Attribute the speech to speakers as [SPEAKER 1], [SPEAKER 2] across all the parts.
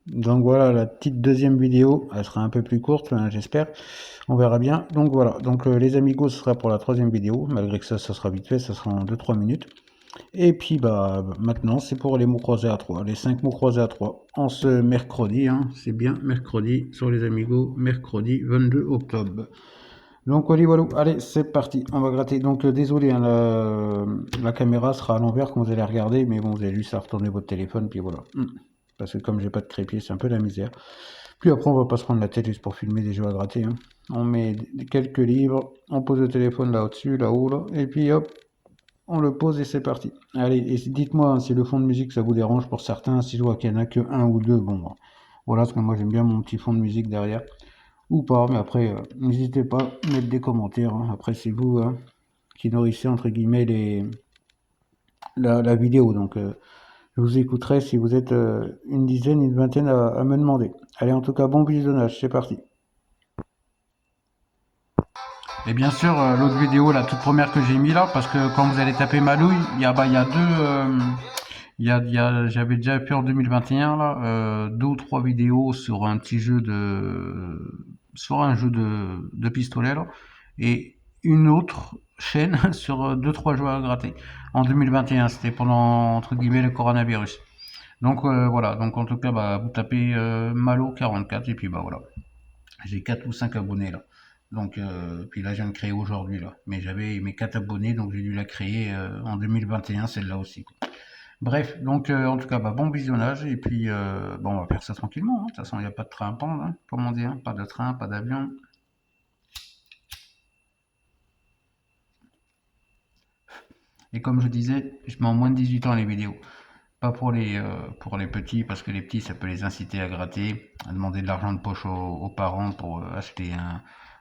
[SPEAKER 1] Donc voilà, la petite deuxième vidéo, elle sera un peu plus courte, hein, j'espère. On verra bien. Donc voilà, donc les amigos, ce sera pour la troisième vidéo. Malgré que ça sera vite fait, ça sera en 2-3 minutes. Et puis bah maintenant, c'est pour les mots croisés à 3, les 5 mots croisés à 3. En ce mercredi, hein, c'est bien mercredi, sur les amigos, mercredi 22 octobre. Donc voilà, voilà. Allez, c'est parti, on va gratter. Donc désolé, hein, la caméra sera à l'envers quand vous allez regarder, mais bon, vous allez juste à retourner votre téléphone, puis voilà. Parce que comme j'ai pas de crépied, c'est un peu la misère. Puis après, on va pas se prendre la tête juste pour filmer des jeux à gratter, hein. On met quelques livres, on pose le téléphone là au-dessus, là-haut, là, et puis hop, on le pose et c'est parti. Allez, et dites-moi hein, si le fond de musique ça vous dérange pour certains, si je vois qu'il y en a que un ou deux, bon, voilà, parce que moi j'aime bien mon petit fond de musique derrière, ou pas, mais après, n'hésitez pas à mettre des commentaires, hein. Après c'est vous hein, qui nourrissez entre guillemets la vidéo, donc je vous écouterai si vous êtes une dizaine, une vingtaine à me demander. Allez, en tout cas, bon visionnage, c'est parti. Et bien sûr, l'autre vidéo, la toute première que j'ai mis là, parce que quand vous allez taper Malouille, il y a deux, j'avais déjà fait en 2021 là, deux ou trois vidéos sur un petit jeu sur un jeu de pistolet là, et une autre chaîne sur deux trois jeux à gratter. En 2021, c'était pendant entre guillemets le coronavirus. Donc voilà, donc en tout cas, bah, vous tapez Malo 44 et puis bah voilà, j'ai 4 ou 5 abonnés là. Donc puis là, je viens de créer aujourd'hui là, mais j'avais mes 4 abonnés, donc j'ai dû la créer en 2021, celle-là aussi. Bref, donc en tout cas, bah, bon visionnage, et puis bon, on va faire ça tranquillement, hein. De toute façon, il n'y a pas de train à prendre, hein, comme on dit, hein. Pas de train, pas d'avion. Et comme je disais, je mets en moins de 18 ans les vidéos. Pas pour les petits, parce que les petits, ça peut les inciter à gratter, à demander de l'argent de poche aux parents pour acheter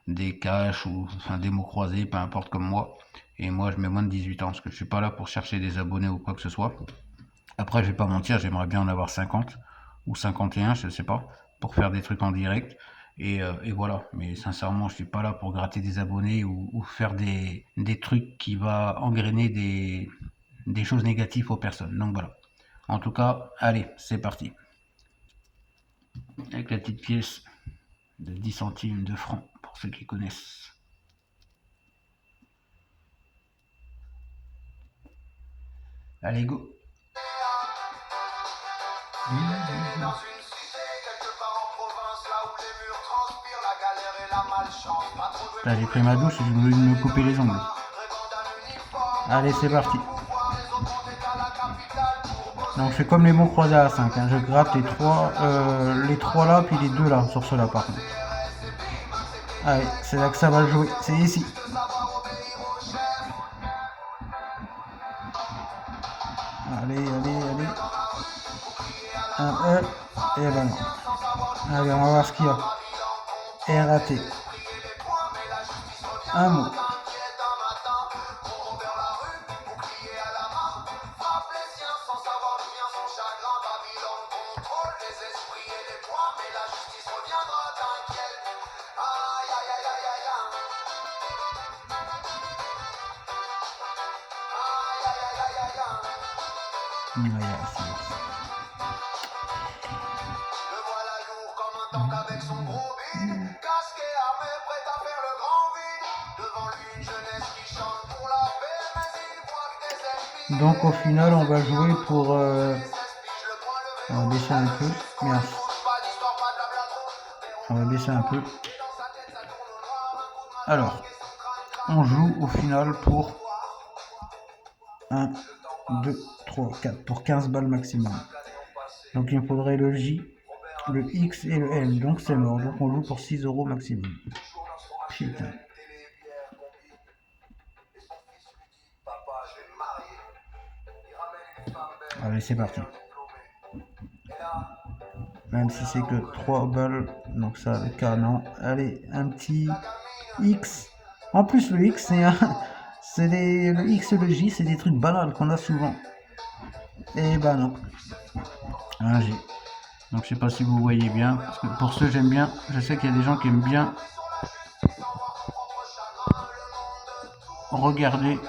[SPEAKER 1] des cash ou enfin, des mots croisés, peu importe comme moi. Et moi, je mets moins de 18 ans, parce que je suis pas là pour chercher des abonnés ou quoi que ce soit. Après, je vais pas mentir, j'aimerais bien en avoir 50 ou 51, je sais pas, pour faire des trucs en direct. Et voilà. Mais sincèrement, je suis pas là pour gratter des abonnés ou faire des trucs qui va engrainer des choses négatives aux personnes. Donc voilà. En tout cas, allez, c'est parti. Avec la petite pièce de 10 centimes de francs, pour ceux qui connaissent. Allez, go. Là, j'ai pris ma douche et j'ai voulu me couper les ongles. Allez, c'est parti. Donc je fais comme les mots croisés à 5, hein. Je gratte les trois là, puis les deux là, sur ceux-là par contre. Allez, c'est là que ça va jouer, c'est ici. Allez, allez, allez. Un E, et ben non. Allez, on va voir ce qu'il y a. Et raté. Un mot. Donc au final, on va jouer pour... on va baisser un peu. Merde. On va baisser un peu. Alors, on joue au final pour 1, 2, 3, 4. Pour 15 balles maximum. Donc il me faudrait le J, le X et le L. Donc c'est mort. Donc on joue pour 6 euros maximum. Putain. Allez, c'est parti. Même si c'est que 3 balles. Donc ça, le K, non. Allez, un petit X. En plus, le X, le X et le J, c'est des trucs banals qu'on a souvent. Et bah non. Un G. Donc je sais pas si vous voyez bien. Parce que pour ceux j'aime bien. Je sais qu'il y a des gens qui aiment bien regarder.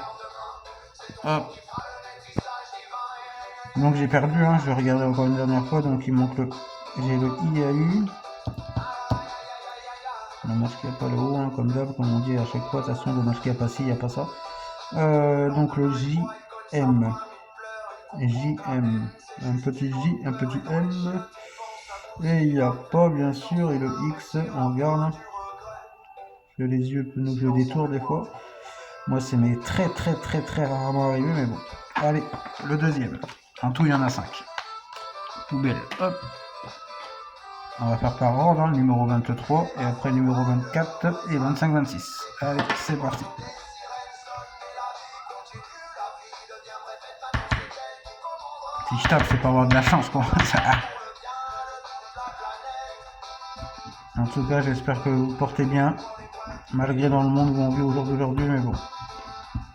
[SPEAKER 1] Hop. Donc j'ai perdu, hein, je vais regarder encore une dernière fois, donc il manque J'ai le IAU. Dommage qu'il n'y a pas le O, hein, comme d'hab, comme on dit à chaque fois. De toute façon, dommage qu'il n'y a pas ci, il n'y a pas ça. Donc le JM. JM. Un petit J, un petit M. Et il n'y a pas, bien sûr, et le X, on regarde. Que les yeux nous le détournent des fois. Moi, c'est mes très rarement arrivé, mais bon. Allez, le deuxième. En tout, il y en a 5. Poubelle, hop. On va faire par ordre, hein, numéro 23, et après numéro 24 et 25-26. Allez, c'est parti. Si je tape, c'est pas avoir de la chance, quoi. En tout cas, j'espère que vous portez bien, malgré dans le monde où on vit aujourd'hui, mais bon.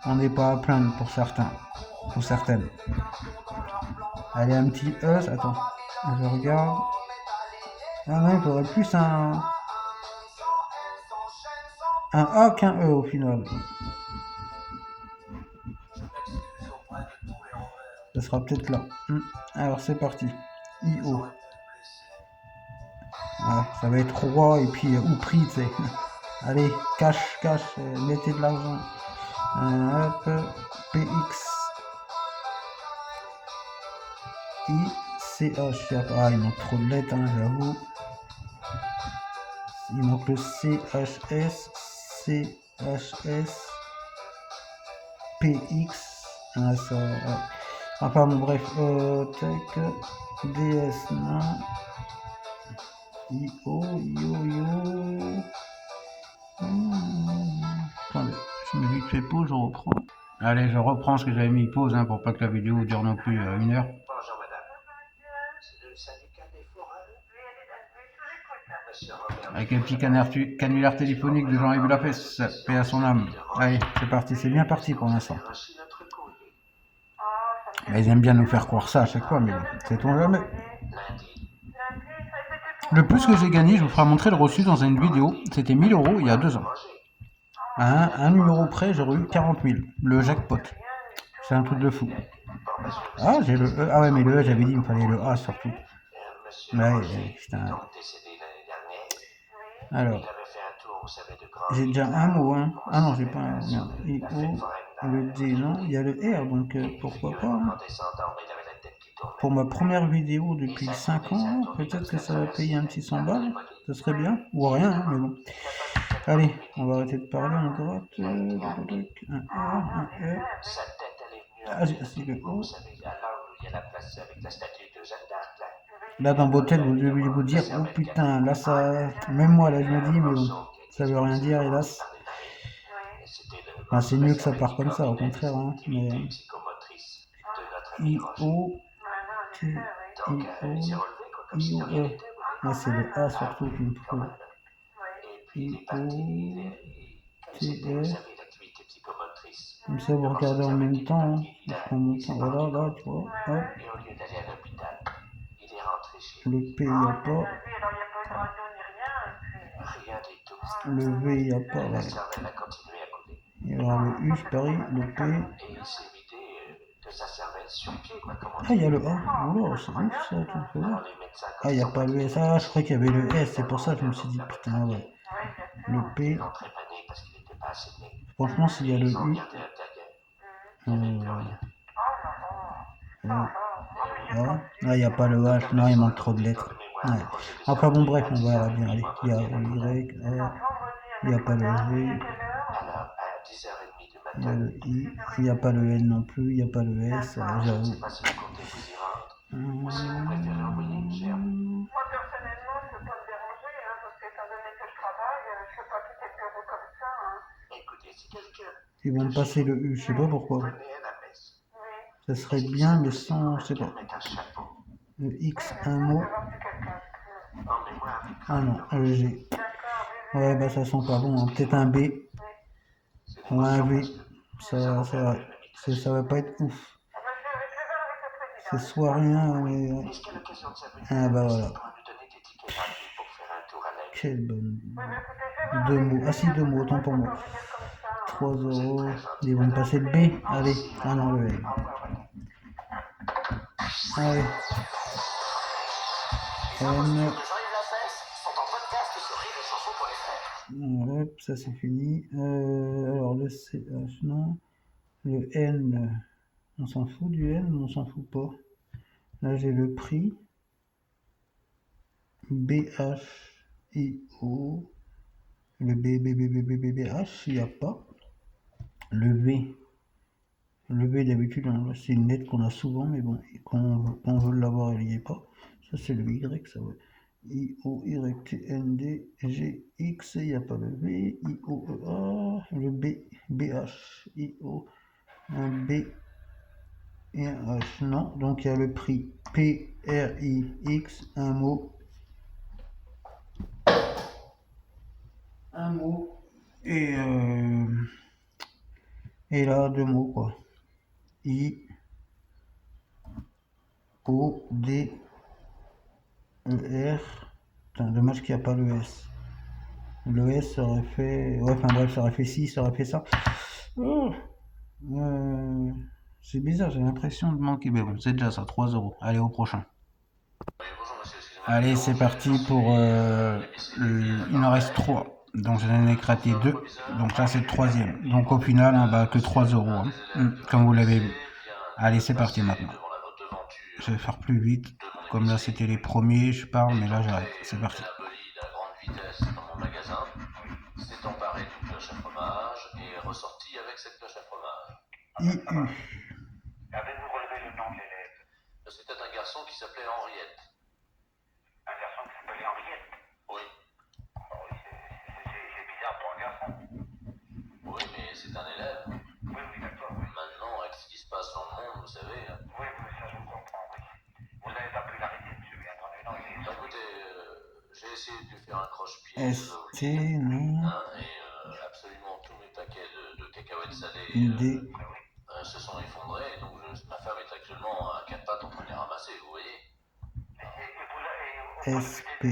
[SPEAKER 1] On n'est pas à plaindre pour certains, pour certaines. Allez, un petit E, attends, je regarde. Ah non, il faudrait plus un A qu'un E au final. Ça sera peut-être là. Alors c'est parti. IO. Ouais, ça va être roi et puis ou prix, tu sais. Allez, cash, mettez de l'argent. Hop, PX. ICH. Ah, il manque trop de lettres, hein, j'avoue. Il manque le CHS, CHS, PX. Ah, ça. Ouais. Enfin bon, bref. Tac. DS, non. IO. Attendez, je me vite fait pause, je reprends. Allez, je reprends ce que j'avais mis pause, hein, pour pas que la vidéo dure non plus 1 heure.
[SPEAKER 2] Bonjour madame, c'est le syndicat des foreurs.
[SPEAKER 1] Avec un petit canulaire téléphonique de Jean-Yves Lafesse, paix à son âme. Allez, c'est parti, c'est bien parti pour l'instant. Ils aiment bien nous faire croire ça à chaque fois, mais sait-on jamais. Le plus que j'ai gagné, je vous ferai montrer le reçu dans une vidéo, c'était 1000 € il y a 2 ans. À un numéro près, j'aurais eu 40 000, le jackpot. C'est un truc de fou. Ah, j'ai le E. Ah ouais, mais le E, j'avais dit, il me fallait le A surtout. Ouais, putain. Alors, j'ai déjà un mot, hein. Ah non, j'ai pas un. Merde. I-O, le D, non. Il y a le R, donc pourquoi pas. Hein. Pour ma première vidéo depuis 5 ans, peut-être que ça va payer un petit 100 balles. Ça serait bien. Ou rien, hein, mais bon. Allez, on va arrêter de parler, on gratte. Un R, un E. Ah, c'est le O. Là, dans vos têtes, vous devez vous dire, oh putain, là, ça. Même moi, là, je me dis, mais bon, ça veut rien dire, hélas. Enfin, c'est mieux que ça part comme ça, au contraire, hein, mais. I-O. I-O-E. Là, c'est le A surtout qu'il me faut. I-O-T-E. Comme ça, vous regardez en même temps. Hein. Je prends mon temps. Voilà, là, tu vois. Hop. Le P, il n'y a pas. Le V, il n'y a pas. Ouais. Il y aura le U, c'est pareil. Le P. Ah, il y a le A. Oula, c'est ouf ça, tout ça. Ah, il n'y a pas le S. Ah, je croyais qu'il y avait le S. C'est pour ça que je me suis dit, putain, ouais. Le P. Franchement, s'il y a le U. Ah, il n'y a pas le H. Non, il manque trop de lettres. Ouais. Enfin bon, bref, on verra bien. Allez, il y a le Y, R. Il n'y a pas le G. Il y a le I. Il n'y a pas le N non plus. Il n'y a pas le S. J'avoue.
[SPEAKER 2] Moi, personnellement, je ne peux pas me déranger, hein, parce qu'étant donné que je travaille, je ne fais pas quitter le bureau comme ça. Hein. Écoutez, si quelqu'un...
[SPEAKER 1] Ils vont me passer le U, je sais pas pourquoi. Ça serait bien, mais sans, je sais pas. Le X, un mot. Ah non, le G. Ouais, bah ça sent pas bon. Hein. Peut-être un B. Ou un V. Ça va pas être ouf. C'est soit rien, mais... Ah bah voilà. Quelle bonne... 2 mots. Ah si, 2 mots, autant pour moi. 3 €. Ils vont me passer le B. Allez. Ah non, le L. Allez. Voilà, ça c'est fini. Alors le CH, non. Le N, on s'en fout du N, on s'en fout pas. Là j'ai le prix. BH, IO. Le BH, il n'y a pas. Le V. Le V d'habitude, c'est une lettre qu'on a souvent, mais bon, quand on veut l'avoir, il n'y est pas. Ça c'est le Y, ça ouais. I, O, Y, T, N, D, G, X, il n'y a pas le V, I, O, E, A, le B, BH, I, O, un B et un H, non, donc il y a le prix P, R, I, X, un mot, et là, deux mots, quoi, I, O, D, E, R, putain, dommage qu'il n'y a pas le S. Le S ça aurait fait. Ouais, enfin bref, ça aurait fait ci, ça aurait fait ça. Oh c'est bizarre, j'ai l'impression de manquer. Mais bon, c'est déjà ça, 3 €. Allez, au prochain. Allez, c'est parti pour. Il en reste 3. Donc j'en ai éclaté 2. Donc là, c'est le troisième. Donc au final, bah, que 3 €. Comme vous l'avez vu. Allez, c'est parti maintenant. Je vais faire plus vite. Comme là, c'était les premiers, je parle, mais là, j'arrête. C'est parti.
[SPEAKER 3] S'est emparé d'une cloche à fromage et est ressorti avec cette cloche à fromage.
[SPEAKER 2] Avez-vous relevé le nom de l'élève?
[SPEAKER 3] C'était un garçon qui s'appelait Henriette.
[SPEAKER 2] Un garçon qui s'appelait Henriette?
[SPEAKER 3] Oui.
[SPEAKER 2] Oh, c'est bizarre pour un garçon.
[SPEAKER 3] Oui, mais c'est un élève.
[SPEAKER 2] Oui, d'accord.
[SPEAKER 3] Maintenant, avec ce qui se passe dans le monde, vous savez.
[SPEAKER 2] Oui, ça je vous comprends, oui. Vous n'avez pas pu l'arrêter, monsieur, bien entendu, non, il est...
[SPEAKER 3] Écoutez, j'ai essayé de lui faire un croche-pied.
[SPEAKER 1] ST, non.
[SPEAKER 3] Et absolument tous mes paquets de cacahuètes salées
[SPEAKER 1] D.
[SPEAKER 3] Se sont effondrés, donc ma femme est actuellement à 4 pattes en train de les ramasser, vous voyez.
[SPEAKER 1] SP,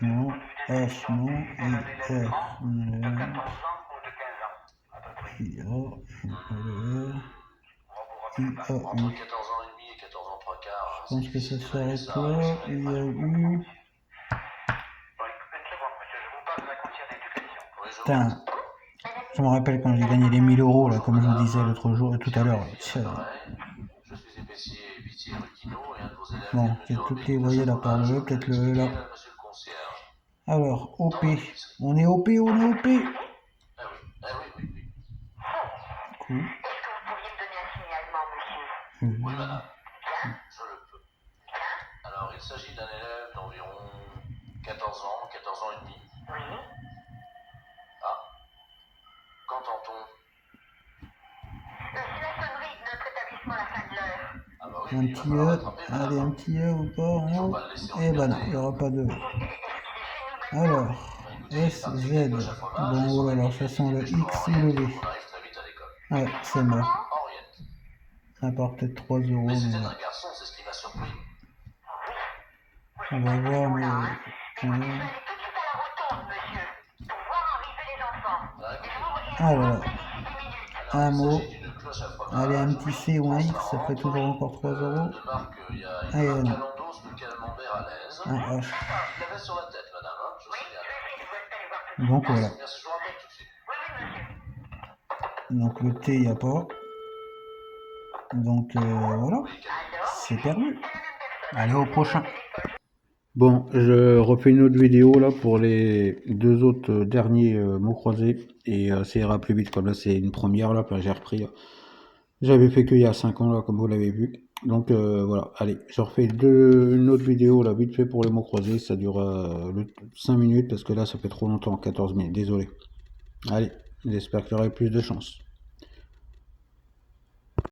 [SPEAKER 1] non. H, non. I, R,
[SPEAKER 2] de 14 ans ou de 15 ans, à peu près.
[SPEAKER 1] I, A,
[SPEAKER 3] Entre 14 ans et demi et 14 ans 3 quarts.
[SPEAKER 1] Je pense que ça s'arrête là. Il y a eu. Putain. Je me rappelle quand j'ai gagné les 1000 €, là, comme je vous disais l'autre jour, tout à l'heure. Bon, peut-être toutes les voyelles à part le E, peut-être le E là. Alors, OP. On est OP, on est OP.
[SPEAKER 3] Cool.
[SPEAKER 2] Est-ce que vous pourriez me donner un signalement, monsieur?
[SPEAKER 3] Oui, madame. Je le peux. Alors, il s'agit d'un élève d'environ 14 ans, 14 ans et demi.
[SPEAKER 2] Oui.
[SPEAKER 3] Ah. Qu'entend-on?
[SPEAKER 2] C'est la sonnerie de notre établissement à la fin de l'heure.
[SPEAKER 3] Ah bah oui,
[SPEAKER 1] Un petit E. Allez, un petit E ou pas en haut. Eh ben non, il n'y aura pas de E. Alors, S, Z. Bon, voilà, alors ça sent le X ou le V. Ouais, c'est mort. À part peut-être 3 €, mais là. On va voir, mais. Alors, un mot. Allez, un petit C ou un X, ça ferait toujours encore 3 €. Un N. Un H. Donc voilà. Donc le T, il n'y a pas. Donc voilà, c'est perdu. Allez, au prochain. Bon, je refais une autre vidéo là pour les deux autres derniers mots croisés. Et ça ira plus vite, comme là c'est une première là, j'ai repris. J'avais fait qu'il y a 5 ans là, comme vous l'avez vu. Donc voilà, allez, je refais une autre vidéo là, vite fait pour les mots croisés. Ça dure 5 minutes parce que là ça fait trop longtemps, 14 minutes, désolé. Allez, j'espère qu'il y aura plus de chance.